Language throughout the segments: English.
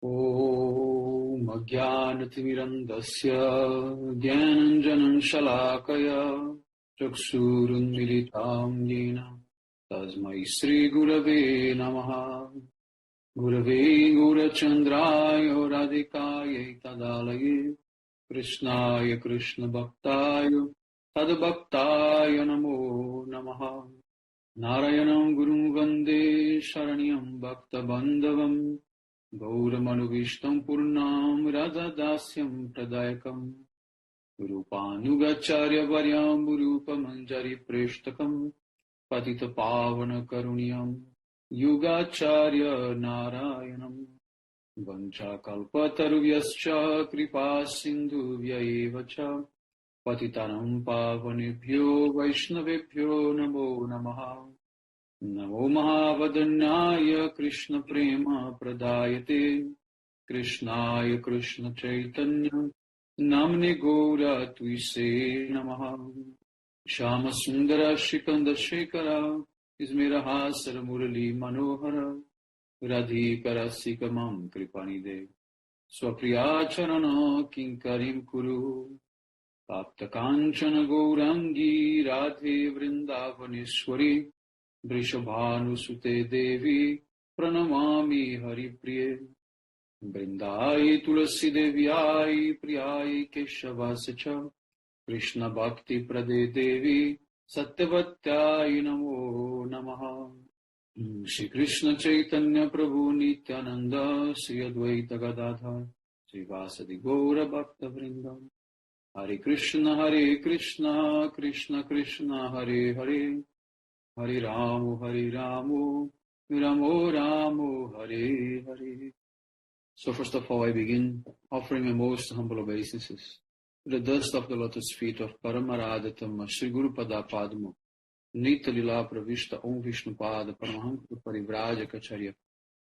ॐ अज्ञानतिमिरन्धस्य ज्ञानाञ्जनं शलाकया चक्षुरुन्मिलितां येन तस्मै श्रीगुरवे नमः। गुरवे गौरचन्द्राय राधिकायै तदालये कृष्णाय कृष्णभक्ताय तद्भक्ताय नमो नमः। नारायणं गुरुं वन्दे शरण्यं भक्तबान्धवम् गौरमनुविष्टं पूर्णां राधादास्यं प्रदायकम् रूपानुगाचार्यवर्यं रूपमञ्जरिप्रेष्ठकम् पतितपावनकरुण्यं युगाचार्य नारायणम् वञ्चाकल्पतरुभ्यश्च कृपासिन्धुभ्य एव च पतितानां पावनेभ्यो वैष्णवेभ्यो नमो नमः। नमो महावदन्याय कृष्णप्रेम प्रदायते कृष्णाय कृष्णचैतन्य नाम्ने गौरत्विषे नमः। श्यामसुन्दर श्रीकन्दशेखर स्मेरहासर मुरली मनोहर राधिकरसिकमं कृपानिधे स्वप्रियाचरण किङ्करीं कुरु। काप्तकाञ्चन गौराङ्गी राधे वृन्दावनेश्वरी वृषभानुसुते देवी प्रणमामि हरिप्रिये। वृन्दायै तुलसीदेव्याय प्रियाय केशवास्य च कृष्णभक्तिप्रदे देवी सत्यवत्याय नमो नमः। श्रीकृष्ण चैतन्य प्रभु नित्यानन्द श्री अद्वैत गदाधर श्रीवासदि गौरभक्तवृन्द। हरे Krishna Krishna Krishna Hare Hare Hare Ramo, Ramo Ramo, Hare Hare. So first of all, I begin offering my most humble obeisances to the dust of the lotus feet of Paramaradhatam Sri Guru Pada Padma, Nitya Lila Pravishta Om Vishnu Pada Paramahansa Parivrajacharya,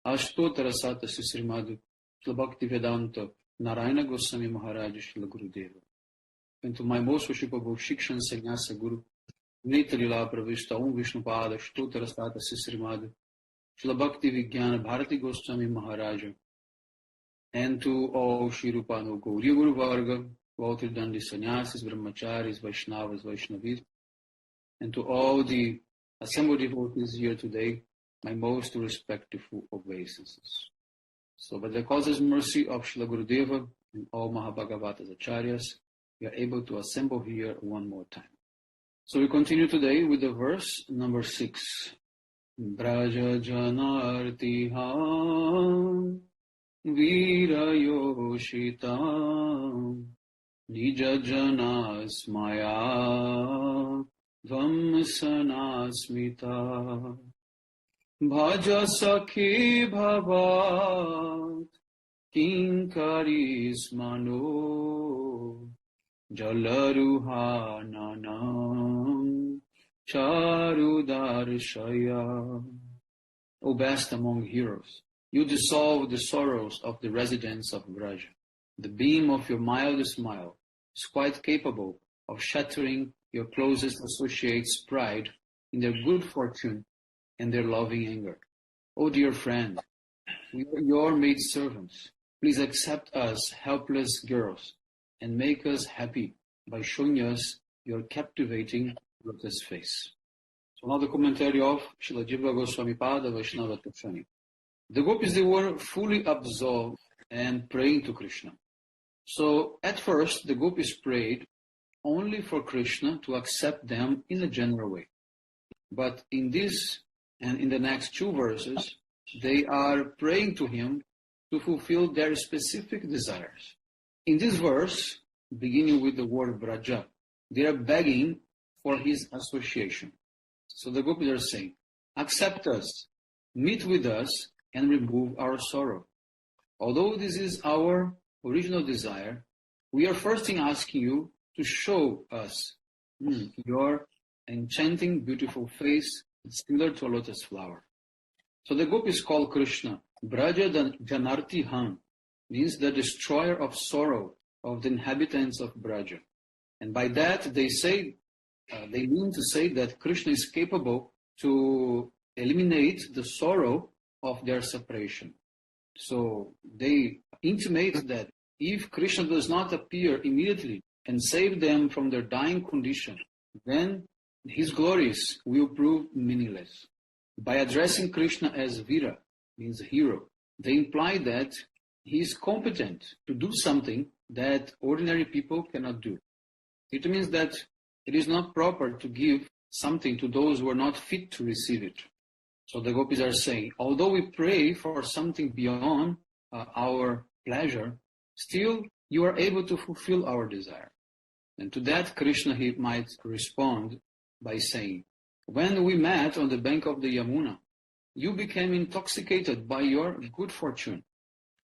Ashtotara Sata Srimad Shri Bhakti Vedanta Narayana Goswami Maharaj Shri Gurudeva. And to my most worshipable Shikshan Sannyasa Guru, Nitya Lila Pravishta Om Vishnu Pada Ashtotara Sata Srimad Shri Bhakti Vijnana Bharati Goswami Maharaja, and to all Shri Rupano Gauriya Guru Varga, all Tridandi Sannyasis, Brahmacharis, Vaishnavas, Vaishnavis, and to all the assembled devotees here today, my most respectful obeisances. So by the causeless mercy of Srila Gurudeva and all Mahabhagavatas Acharyas, we are able to assemble here one more time. So we continue today with the verse number 6. Braja Janartiham Virayoshita Nija Janasmaya Dvamsanasmita Bhaja Sakhi Bhavat Kinkarismano Jalaruhananam Charudarshaya. O best among heroes, you dissolve the sorrows of the residents of Vraja. The beam of your mild smile is quite capable of shattering your closest associates' pride in their good fortune and their loving anger. O dear friend, we are your maidservants. Please accept us helpless girls and make us happy by showing us your captivating lotus face. So now the commentary of Srila Jiva Goswami Pada Vaishnava Tafsani. The gopis, they were fully absorbed and praying to Krishna. So at first, the gopis prayed only for Krishna to accept them in a general way. But in this and in the next two verses, they are praying to him to fulfill their specific desires. In this verse, beginning with the word Braja, they are begging for his association. So the gopis are saying, accept us, meet with us, and remove our sorrow. Although this is our original desire, we are first asking you to show us your enchanting, beautiful face, similar to a lotus flower. So the gopis call Krishna Braja Janarti Han, means the destroyer of sorrow of the inhabitants of Braja. And by that they mean to say that Krishna is capable to eliminate the sorrow of their separation. So they intimate that if Krishna does not appear immediately and save them from their dying condition, then his glories will prove meaningless. By addressing Krishna as Vira, means hero, they imply that he is competent to do something that ordinary people cannot do. It means that it is not proper to give something to those who are not fit to receive it. So the gopis are saying, although we pray for something beyond our pleasure, still you are able to fulfill our desire. And to that Krishna he might respond by saying, when we met on the bank of the Yamuna, you became intoxicated by your good fortune,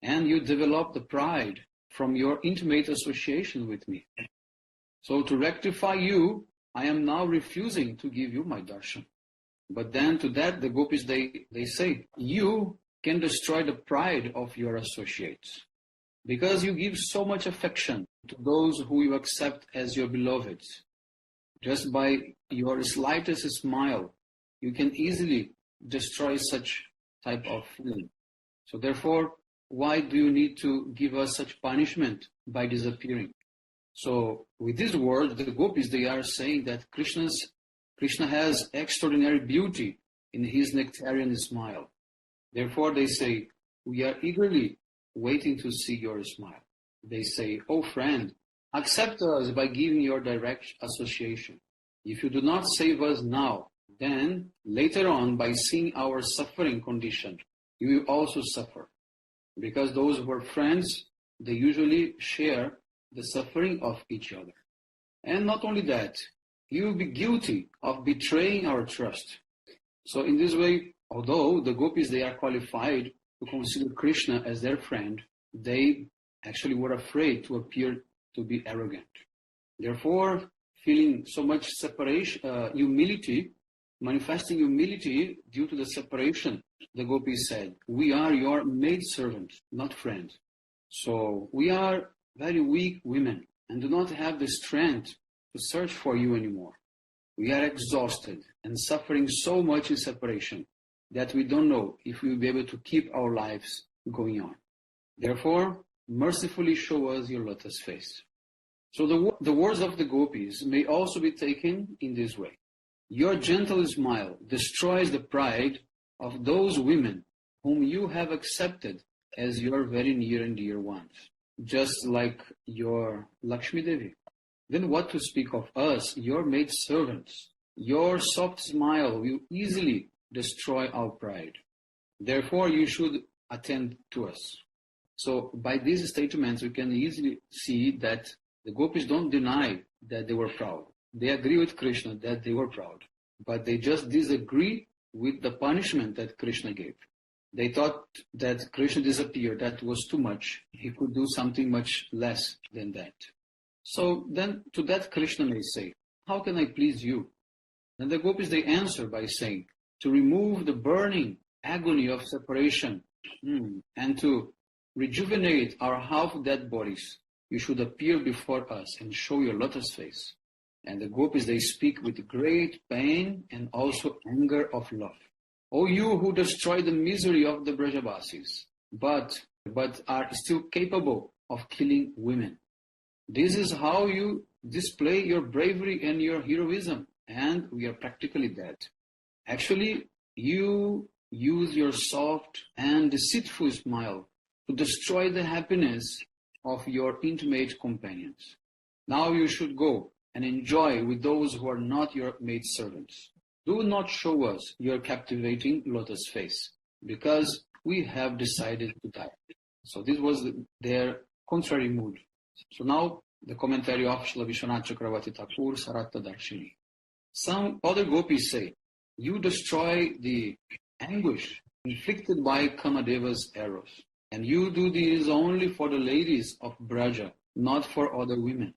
and you developed the pride from your intimate association with me. So to rectify you, I am now refusing to give you my darshan. But then to that, the gopis, they say, you can destroy the pride of your associates, because you give so much affection to those who you accept as your beloveds. Just by your slightest smile, you can easily destroy such type of feeling. So therefore, why do you need to give us such punishment by disappearing? So with these words, the gopis, they are saying that Krishna has extraordinary beauty in his nectarian smile. Therefore, they say, we are eagerly waiting to see your smile. They say, oh friend, accept us by giving your direct association. If you do not save us now, then later on, by seeing our suffering condition, you will also suffer. Because those who are friends, they usually share the suffering of each other. And not only that, you will be guilty of betraying our trust. So in this way, although the gopis, they are qualified to consider Krishna as their friend, they actually were afraid to appear to be arrogant. Therefore, feeling so much separation, humility, manifesting humility due to the separation, the gopis said, we are your maidservants, not friends. So we are very weak women and do not have the strength to search for you anymore. We are exhausted and suffering so much in separation that we don't know if we will be able to keep our lives going on. Therefore, mercifully show us your lotus face. So the words of the gopis may also be taken in this way. Your gentle smile destroys the pride of those women whom you have accepted as your very near and dear ones, just like your Lakshmi Devi. Then what to speak of us, your maidservants? Your soft smile will easily destroy our pride. Therefore, you should attend to us. So by these statements, we can easily see that the gopis don't deny that they were proud. They agree with Krishna that they were proud, but they just disagree with the punishment that Krishna gave. They thought that Krishna disappeared, that was too much. He could do something much less than that. So then to that Krishna may say, how can I please you? And the gopis, they answer by saying, to remove the burning agony of separation and to rejuvenate our half-dead bodies, you should appear before us and show your lotus face. And the gopis, they speak with great pain and also anger of love. O you who destroy the misery of the Brajavasis, but are still capable of killing women. This is how you display your bravery and your heroism, and we are practically dead. Actually, you use your soft and deceitful smile to destroy the happiness of your intimate companions. Now you should go and enjoy with those who are not your maidservants. Do not show us your captivating lotus face, because we have decided to die. So this was their contrary mood. So now the commentary of Srila Vishwanath Chakravarti Thakur, Saratta Darshini. Some other gopis say, you destroy the anguish inflicted by Kamadeva's arrows. And you do this only for the ladies of Braja, not for other women,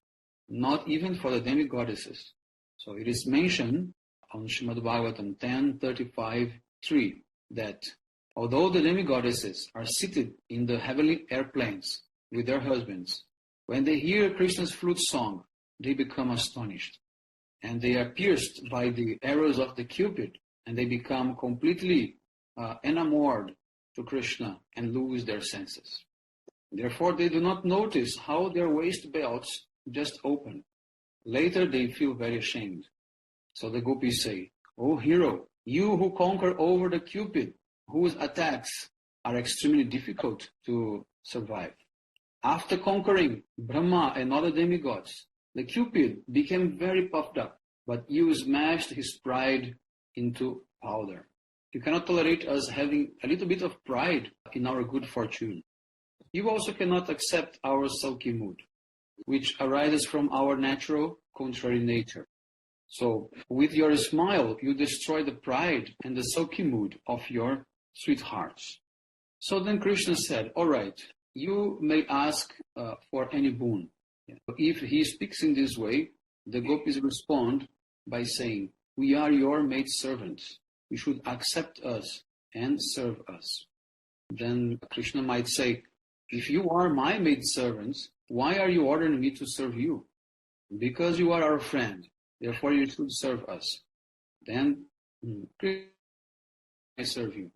not even for the demigoddesses. So it is mentioned on Srimad Bhagavatam 10:35-3 that although the demigoddesses are seated in the heavenly airplanes with their husbands, when they hear Krishna's flute song, they become astonished. And they are pierced by the arrows of the Cupid, and they become completely enamored to Krishna and lose their senses. Therefore, they do not notice how their waist belts just open. Later, they feel very ashamed. So the gopis say, "O hero, you who conquer over the Cupid, whose attacks are extremely difficult to survive. After conquering Brahma and other demigods, the Cupid became very puffed up, but you smashed his pride into powder. You cannot tolerate us having a little bit of pride in our good fortune. You also cannot accept our sulky mood, which arises from our natural contrary nature. So with your smile, you destroy the pride and the sulky mood of your sweethearts." So then Krishna said, "All right, you may ask for any boon." If he speaks in this way, the gopis respond by saying, "We are your maid servants. You should accept us and serve us." Then Krishna might say, "If you are my maid servants, why are you ordering me to serve you? Because you are our friend, therefore you should serve us." Then I serve you.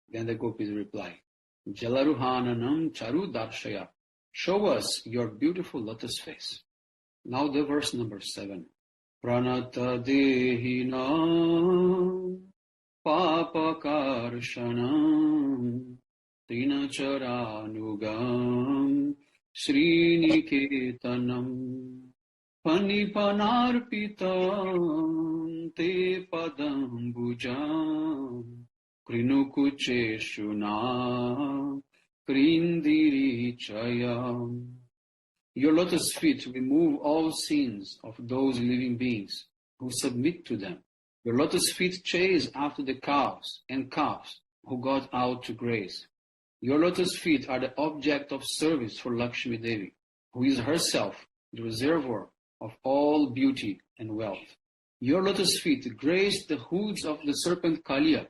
Then the gopis reply, "Jalaruhananam charu darshaya." Show us your beautiful lotus face. Now the verse number 7. Pranata dehina papakarshanam trinacharanugam sriniketanam panipanarpitam te padambujam krinukucheshuna krindiri chayam. Your lotus feet remove all sins of those living beings who submit to them. Your lotus feet chase after the cows and calves who got out to graze. Your lotus feet are the object of service for Lakshmi Devi, who is herself the reservoir of all beauty and wealth. Your lotus feet grazed the hoods of the serpent Kaliya.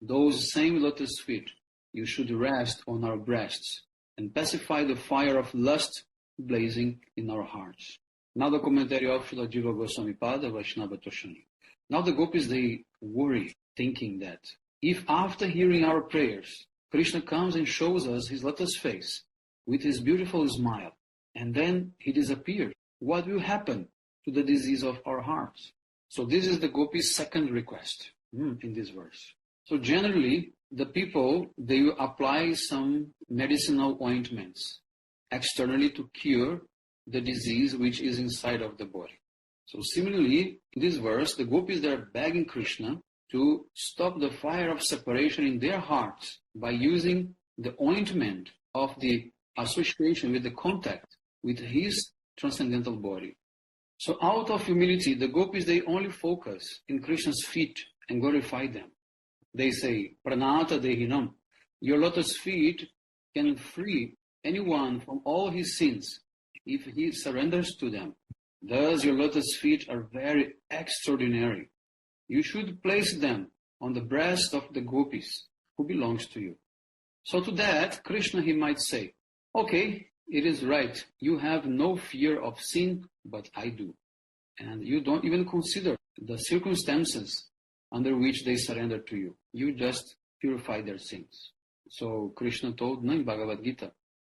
Those same lotus feet you should rest on our breasts and pacify the fire of lust blazing in our hearts. Now the commentary of Srila Jiva Goswami Pada Vaishnava Toshani. Now the gopis, they worry, thinking that if after hearing our prayers, Krishna comes and shows us his lotus face with his beautiful smile, and then he disappears, what will happen to the disease of our hearts? So this is the gopis' second request in this verse. So generally, the people, they will apply some medicinal ointments externally to cure the disease which is inside of the body. So similarly, in this verse, the gopis, they are begging Krishna to stop the fire of separation in their hearts by using the ointment of the association with the contact with his transcendental body. So out of humility, the gopis, they only focus in Krishna's feet and glorify them. They say, Pranata Dehinam, your lotus feet can free anyone from all his sins if he surrenders to them. Thus your lotus feet are very extraordinary. You should place them on the breast of the gopis who belongs to you. So to that, Krishna, he might say, okay, it is right. You have no fear of sin, but I do. And you don't even consider the circumstances under which they surrender to you. You just purify their sins. So Krishna told in Bhagavad Gita,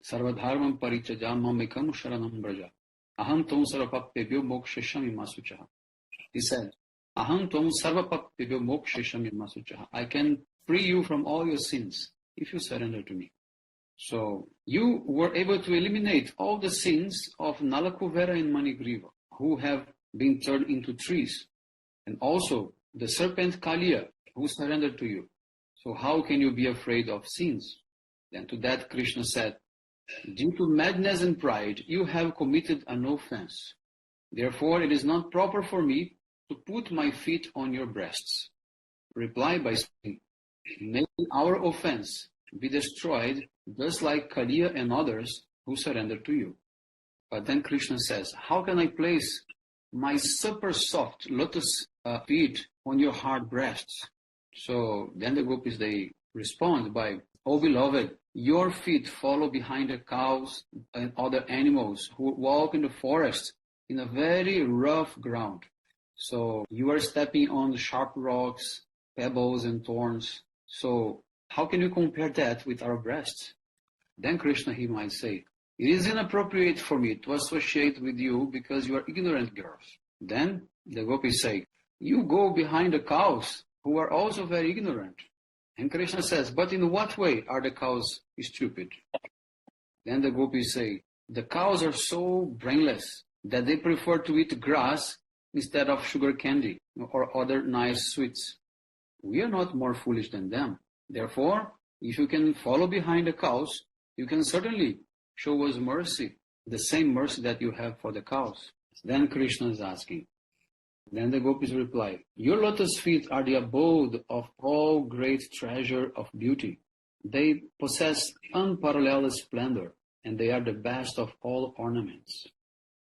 Sarvadharmam parityajam mamekam sharanam braja. Aham tvam sarvapapyebhyo mokshesham imasuchaha. He said, Aham tvam sarvapapyebhyo mokshesham imasuchaha. I can free you from all your sins if you surrender to me. So you were able to eliminate all the sins of Nalakuvera and Manigriva, who have been turned into trees, and also the serpent Kaliya, who surrendered to you. So how can you be afraid of sins? Then to that Krishna said, due to madness and pride, you have committed an offense. Therefore, it is not proper for me to put my feet on your breasts. Reply by saying, may our offense be destroyed, just like Kaliya and others who surrender to you. But then Krishna says, how can I place my super soft lotus feet on your hard breasts? So then the gopis, they respond by, oh beloved, your feet follow behind the cows and other animals who walk in the forest in a very rough ground. So you are stepping on the sharp rocks, pebbles and thorns. So How can you compare that with our breasts? Then Krishna, he might say, it is inappropriate for me to associate with you because you are ignorant girls. Then the gopis say, you go behind the cows who are also very ignorant. And Krishna says, but in what way are the cows stupid? Then the gopis say, the cows are so brainless that they prefer to eat grass instead of sugar candy or other nice sweets. We are not more foolish than them. Therefore, if you can follow behind the cows, you can certainly show us mercy, the same mercy that you have for the cows. Then Krishna is asking. Then the gopis reply, your lotus feet are the abode of all great treasure of beauty. They possess unparalleled splendor, and they are the best of all ornaments.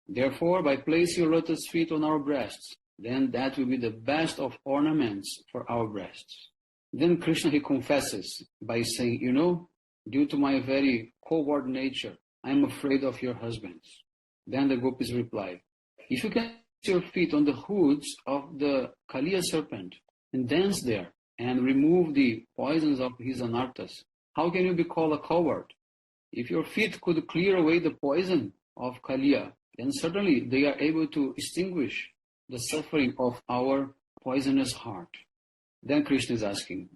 Therefore, by placing your lotus feet on our breasts, then that will be the best of ornaments for our breasts. Then Krishna, he confesses by saying, due to my very coward nature, I am afraid of your husbands. Then the gopis reply, if you can put your feet on the hoods of the Kaliya serpent and dance there and remove the poisons of his anarthas, how can you be called a coward? If your feet could clear away the poison of Kaliya, then certainly they are able to extinguish the suffering of our poisonous heart. Then Krishna is asking,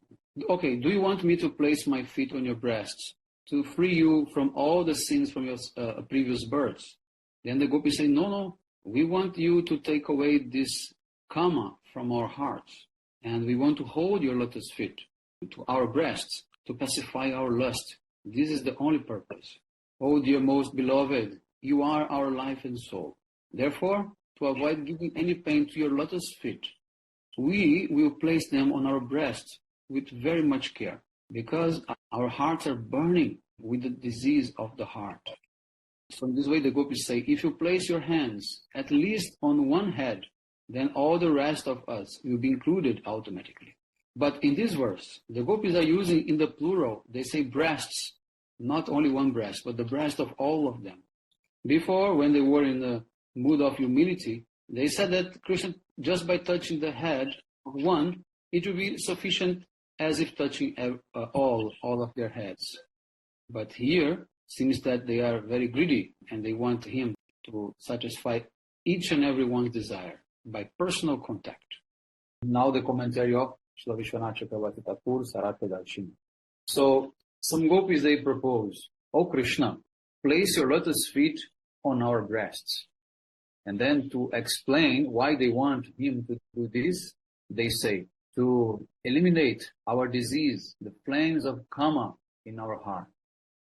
okay, do you want me to place my feet on your breasts to free you from all the sins from your previous births? Then the gopis say, no, we want you to take away this kama from our hearts, and we want to hold your lotus feet to our breasts to pacify our lust. This is the only purpose. Oh, dear most beloved, you are our life and soul. Therefore, to avoid giving any pain to your lotus feet, we will place them on our breasts with very much care, because our hearts are burning with the disease of the heart. So in this way, the gopis say, if you place your hands at least on one head, then all the rest of us will be included automatically. But in this verse, the gopis are using in the plural, they say breasts, not only one breast, but the breast of all of them. Before, when they were in the mood of humility, they said that Krishna, just by touching the head of one, it will be sufficient as if touching all of their heads. But here, seems that they are very greedy and they want him to satisfy each and everyone's desire by personal contact. Now the commentary of Srila Vishwanath Chakravarti Thakur, Saratha Darshini. So, some gopis, they propose, O Krishna, place your lotus feet on our breasts. And then to explain why they want him to do this, they say, to eliminate our disease, the flames of kama in our heart.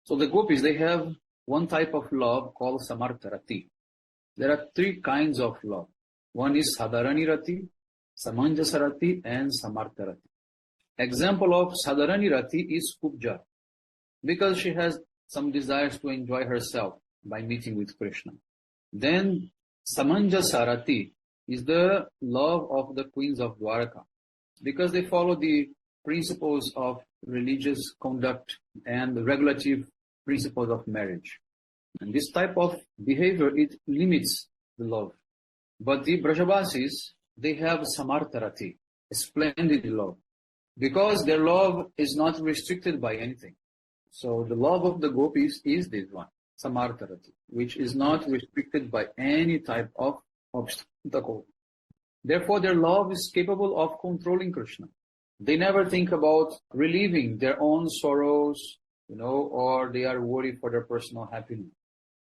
So the gopis, they have one type of love called samartarati. There are three kinds of love. One is sadharanirati, samanjasarati, and samartarati. Example of sadharanirati is kubja, because she has some desires to enjoy herself by meeting with Krishna. Then samanjasarati is the love of the queens of Dwarka, because they follow the principles of religious conduct and the regulative principles of marriage. And this type of behavior, it limits the love. But the Brajavasis, they have samartarati, a splendid love, because their love is not restricted by anything. So the love of the gopis is this one, samartarati, which is not restricted by any type of obstacle. Therefore, their love is capable of controlling Krishna. They never think about relieving their own sorrows, or they are worried for their personal happiness.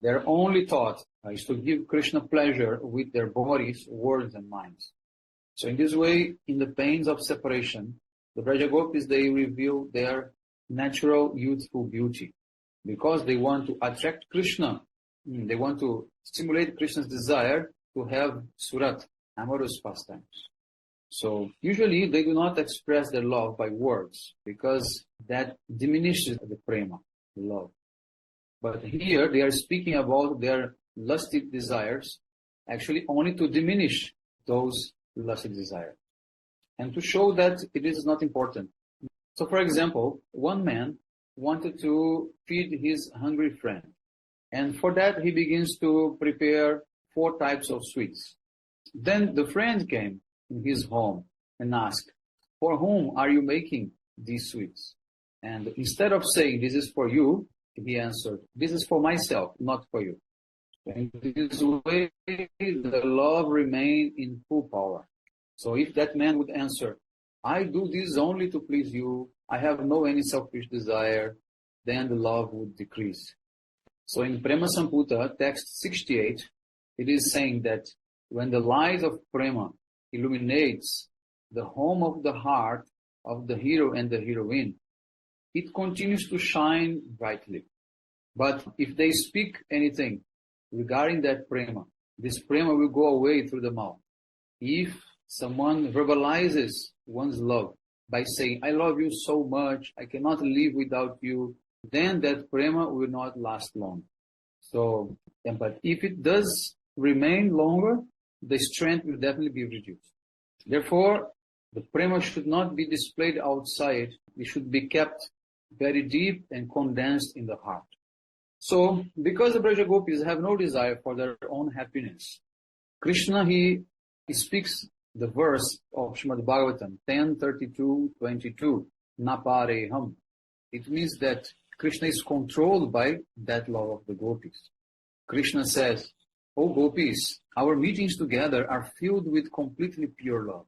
Their only thought is to give Krishna pleasure with their bodies, words, and minds. So in this way, in the pains of separation, the Brajagopis, they reveal their natural youthful beauty, because they want to attract Krishna. They want to stimulate Krishna's desire to have surat, amorous pastimes. So usually they do not express their love by words, because that diminishes the prema, the love. But here they are speaking about their lusty desires, actually only to diminish those lusty desires, and to show that it is not important. So for example, one man wanted to feed his hungry friend, and for that he begins to prepare 4 types of sweets. Then the friend came in his home and asked, for whom are you making these sweets? And instead of saying, this is for you, he answered, this is for myself, not for you. In this way, the love remained in full power. So if that man would answer, I do this only to please you, I have no any selfish desire, then the love would decrease. So in Prema Samputa, text 68, it is saying that when the light of Prema illuminates the home of the heart of the hero and the heroine, it continues to shine brightly. But if they speak anything regarding that Prema, this Prema will go away through the mouth. If someone verbalizes one's love by saying, I love you so much, I cannot live without you, then that Prema will not last long. So, but if it does remain longer, the strength will definitely be reduced. Therefore, the Prema should not be displayed outside. It should be kept very deep and condensed in the heart. So, because the Braja Gopis have no desire for their own happiness, Krishna, he speaks the verse of Srimad Bhagavatam 10:32-22, Napareham. It means that Krishna is controlled by that love of the Gopis. Krishna says, O Gopis, our meetings together are filled with completely pure love.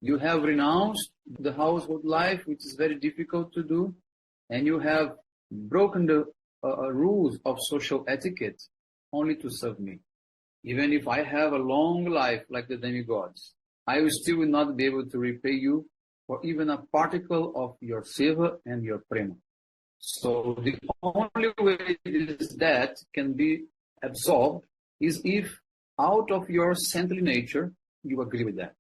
You have renounced the household life, which is very difficult to do, and you have broken the rules of social etiquette only to serve me. Even if I have a long life like the demigods, I will still not be able to repay you for even a particle of your seva and your prema. So the only way that can be absolved is if out of your saintly nature you agree with that.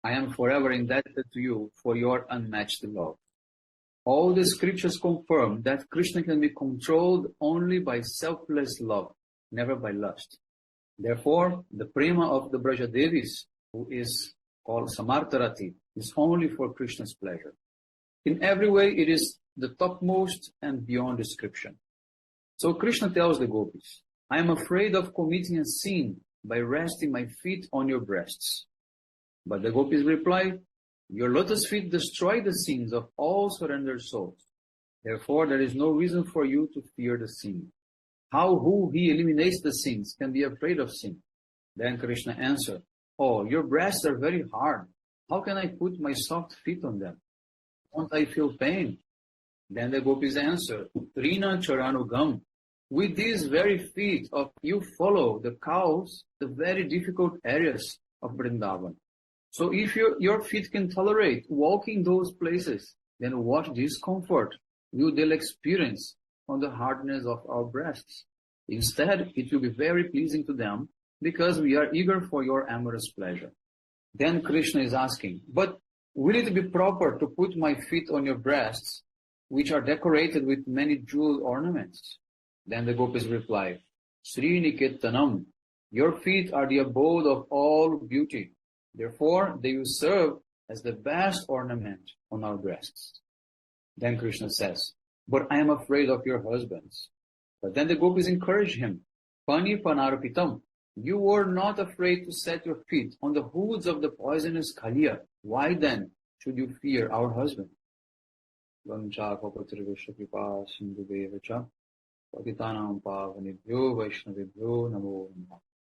I am forever indebted to you for your unmatched love. All the scriptures confirm that Krishna can be controlled only by selfless love, never by lust. Therefore, the prema of the Brajadevis, who is called Samartarati, is only for Krishna's pleasure. In every way, it is the topmost and beyond description. So Krishna tells the gopis, I am afraid of committing a sin by resting my feet on your breasts. But the gopis reply, your lotus feet destroy the sins of all surrendered souls. Therefore, there is no reason for you to fear the sin. How who he eliminates the sins can be afraid of sin? Then Krishna answered, oh, your breasts are very hard. How can I put my soft feet on them? Won't I feel pain? Then the gopis answered, Trina Charanugam. With these very feet of you follow the cows, the very difficult areas of Vrindavan. So if your feet can tolerate walking those places, then what discomfort will they experience on the hardness of our breasts? Instead, it will be very pleasing to them because we are eager for your amorous pleasure. Then Krishna is asking, but will it be proper to put my feet on your breasts, which are decorated with many jewel ornaments? Then the gopis reply, Sriniketanam, your feet are the abode of all beauty. Therefore, they will serve as the best ornament on our breasts. Then Krishna says, but I am afraid of your husbands. But then the gopis encourage him, Pani Panarpitam, you were not afraid to set your feet on the hoods of the poisonous Kaliya. Why then should you fear our husband? Patitanam pavanebhyo vaishnavebhyo namo namaha.